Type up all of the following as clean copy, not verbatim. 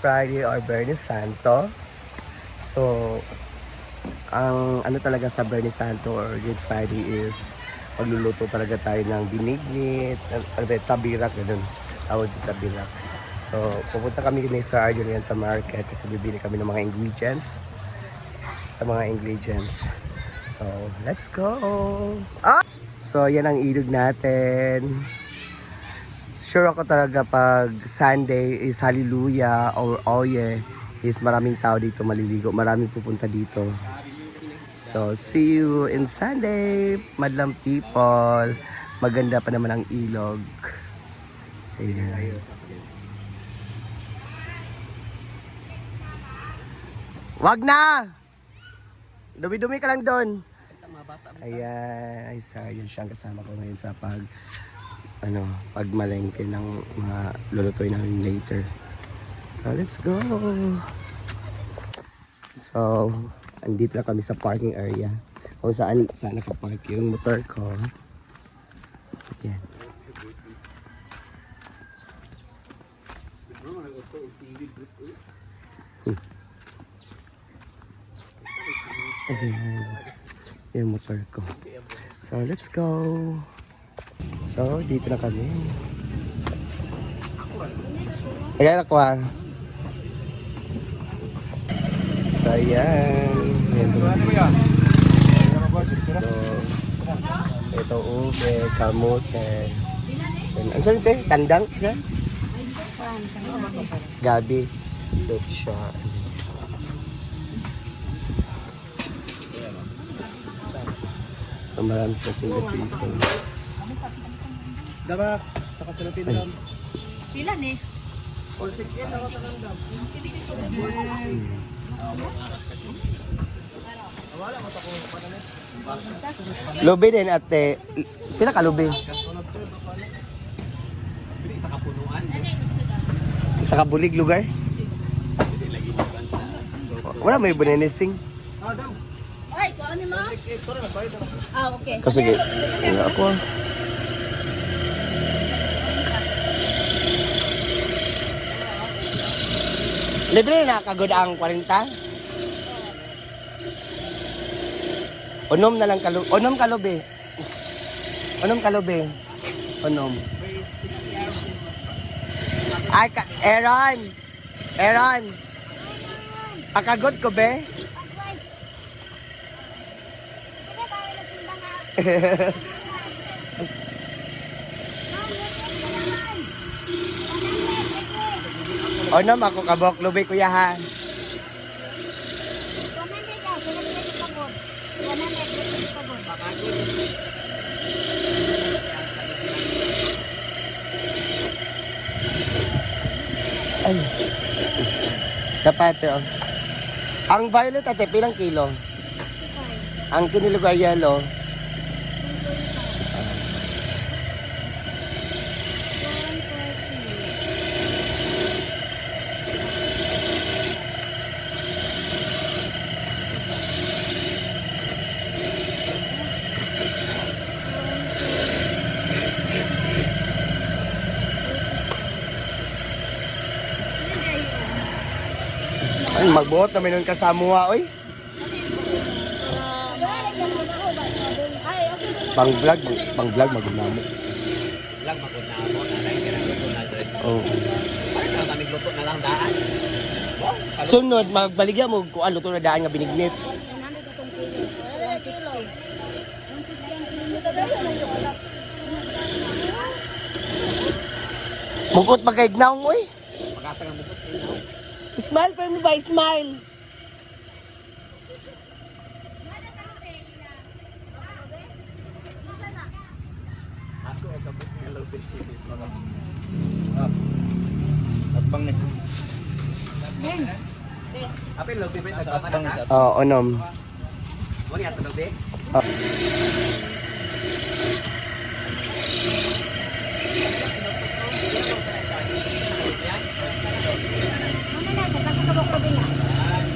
Friday or Bernie Santo. So, ang ano talaga sa Bernie Santo or Good Friday is magluluto talaga tayo ng binignit, tabirak, ganun. Tawag din tabirak. So, pupunta kami ni Sir Arjun yan sa market kasi bibili kami ng mga ingredients. So, let's go! Ah! So, yan ang ilog natin. Sure ako talaga pag Sunday is Hallelujah or Oye is maraming tao dito maliligo. Maraming pupunta dito. So, see you in Sunday, madlang people. Maganda pa naman ang ilog. Ayan. Wag na! Dumi-dumi ka lang doon. Ayan. Ay, yun siyang kasama ko ngayon sa pagmalengke ng mga lulutuin namin later. So, let's go! So, andito na kami sa parking area kung saan nakapark yung motor ko. Yan. Ayan. Yung motor ko. So, let's go! So, dito na kami. Ayan ako ah. So, ayan. So, ito ube, kamote. Ano saan ito? Kandang? Gabi. Lutsya. So, marami sa Pilipino. Dapat sa kasalapin lang. Pila ni? 468 ako tanggap. Lubi din ate. Pila ka lubi? Isa ka punuan. Isa ka bulig lugar? Wala may bunenesing. Daw. Ay, ko ano mo? 468 para nagbayad ako. Ah, okay. Kasi wala ako. Libre na kagod ang 40? Unom na lang kalubi. Unom kalubi. Unom kalubi. Unom. Ay, Aaron! Aaron! Pakagod ko, be? Unom ako kabok. Lubi kuya ha. Ay. Dapat ito. Ang violet ate, pilang kilo? Ang kinilog ay yellow. Ay, magbuot naman nun kasamuha, oy. Pang-vlog, magunamo. Lang magunamo na lang ginagawa na dyan. Oh. Ay, kami luto na lang daan. Sunod, magbaligyan mo kung ano to na daan nga binignit. Mungkot magkaignaw, oy. Pagkatang ang bukot. Smile pa mo ba? Smile! Ako ay kabuk ng lupi. Atbang ni. Apil lupi ba nagpapana ka? Oo, unom. Mo ni ato lupi?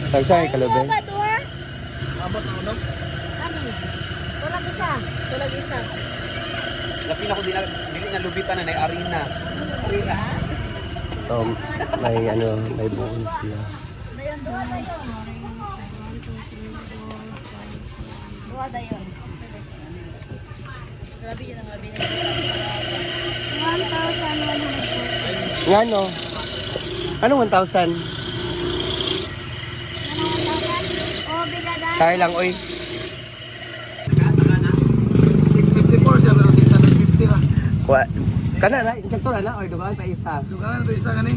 Tagsay kalubi. Abot na unom. Tulag isa. Lapi na ko dili na lubitan na nay arena. Arena. So, may buon sila. Duwa dayon. Grabe yun ang gabi na. 1,140. Nga no? Ano 1,000? Ano 1,000? Oh, bigada. Sorry lang, oy. 654 siya pero 650 ra. Kana na, insakto na or dugaan pa isa. Dugaan na to isa kani.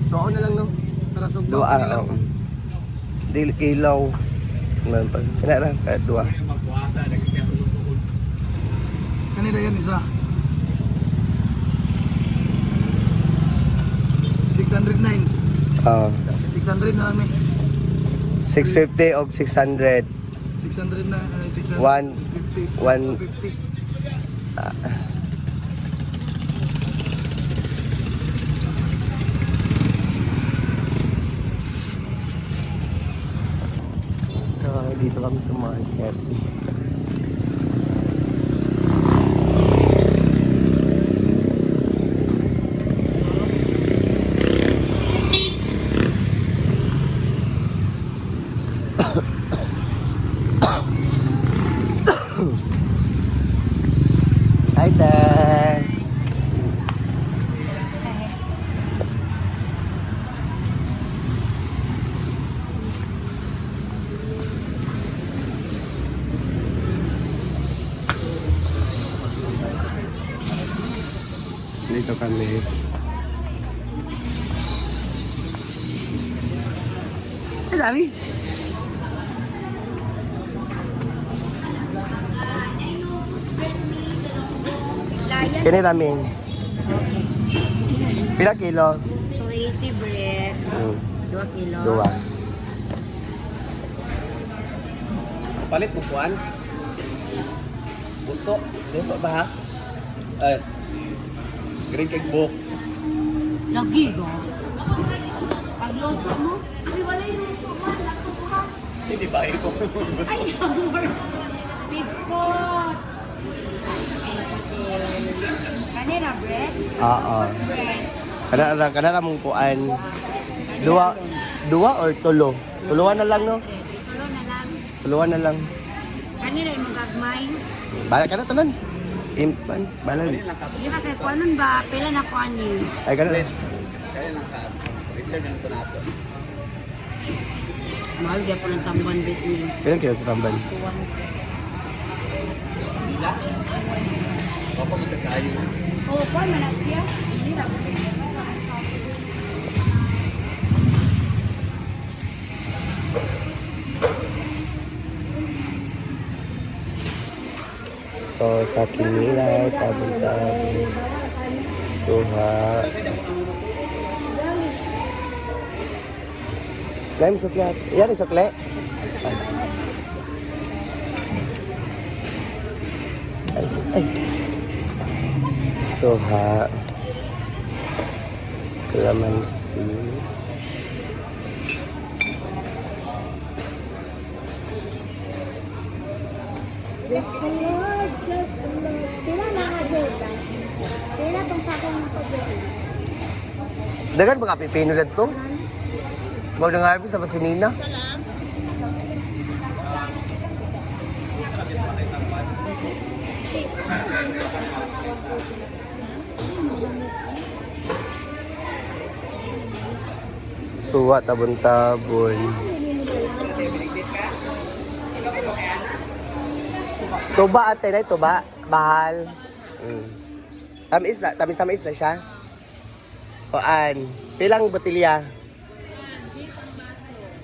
Doon na lang no. Para sa Dua, oo. Dili kilaw. Kana lang, dua. Magpuasa, nagkakulutuon. Kani dayon isa. 609. Oo. 600 na lang ni. 650 o 600. 600 na 600. One- 250. Dito kami sa market. Hi there. Dito kami. Ay, dami. Layan. Kini dami. Pila kilo? 280 bread. 2 kilo. Dua. Palit mo kuan. Buso. Buso ba ha? Ay. Green cake book. Lagi ba? Pagluto mo? Ay, wala yung luto mo. Lako ko ha. Hindi ba ito? Ay, numbers. Biscuit. Kanina bread? Oo. Bread. Kana mong kuan. Dua or tulo? Tuluan na lang no? Tulo na lang. Tuluan na lang. Kanina yung magagmay. Bala ka na tanan. Impan, bala. Di ka kay kuanon ba? Pila na kuan ni? Ay kana. Kaya lang ka. Reserve na ito nato. Mahal kaya po ng tamban bit ni. Pila kilo sa tamban? Bila. Opo, masag kayo. Oh, kuan man na siya. Hindi ra. So, sa kinilay, tabon-tabon. Suha. Lain sukle. Yan sukle. Ay. Suha. Kalamansi. Pila na ka dito? Pila tong sakong ko dito? Dagan mga pipino na to. Huwag na nga sa Pasinina. Salam. Suwa, tabon-tabon. Tuba ate na, tuba. Bahal. Tamis na siya. Oan. Pilang botilya?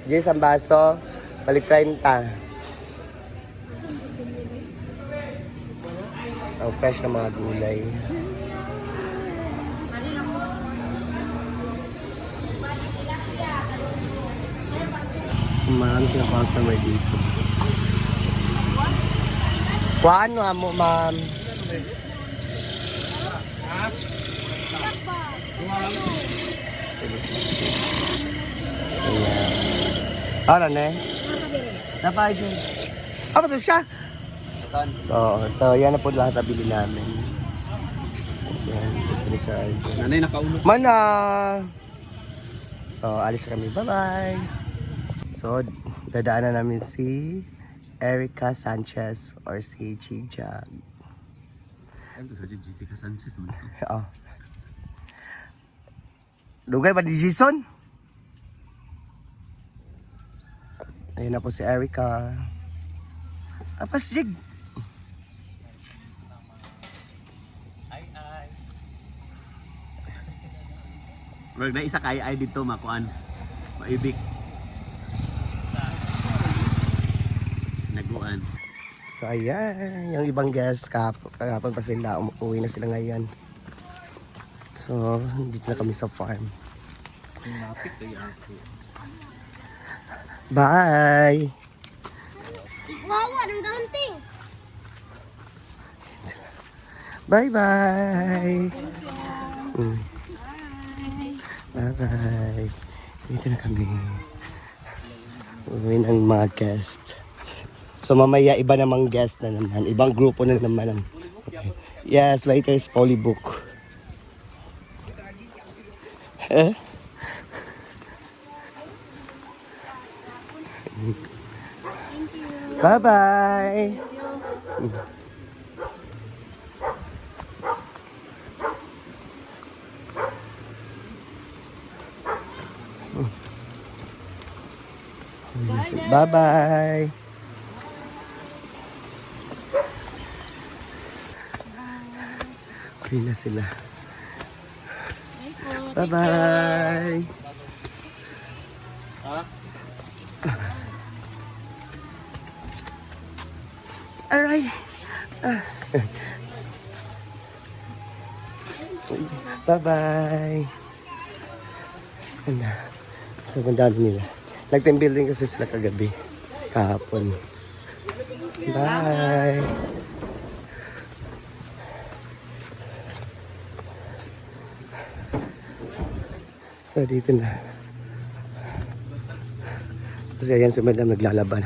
10 ang baso. Balik 30. Ang fresh na mga gulay. Marami silang customer dito. Kuhaan mo, ma'am. Ano na eh? Napay dyan. Apa to siya? So yan na po lahat nabili namin. Yan. ni Sir RJ. Nanay nakaulo. Mana! So, alis kami. Bye-bye! So, dadaanan namin si Erica Sanchez or si Chijag. Ano to sa Jessica Sanchez man to? Oh. Lugay ba ni Jason? Ayun na po si Erica. Apas, Jig! Wag na isa kay ay dito makuan. Maibik. Naguan. So ayan, yung ibang guests kahapon pa sila, umuwi na sila ngayon. So, dito na kami sa farm. Mapit kay ako. Bye! Wawa ng daunting. Bye-bye! Mm. Bye-bye! Dito na kami. Uwi ng mga guest. So mamaya iba namang guest na naman. Ibang grupo na naman. Yes, later is Polybook. Eh? Bye-bye! Bye-bye! Uwi na sila. Bye-bye! Alright. Bye-bye. Ganda. So, ganda nila. Nag-team building kasi sila kagabi. Kahapon. Bye. So, dito na. Kasi ayan si Madam naglalaban.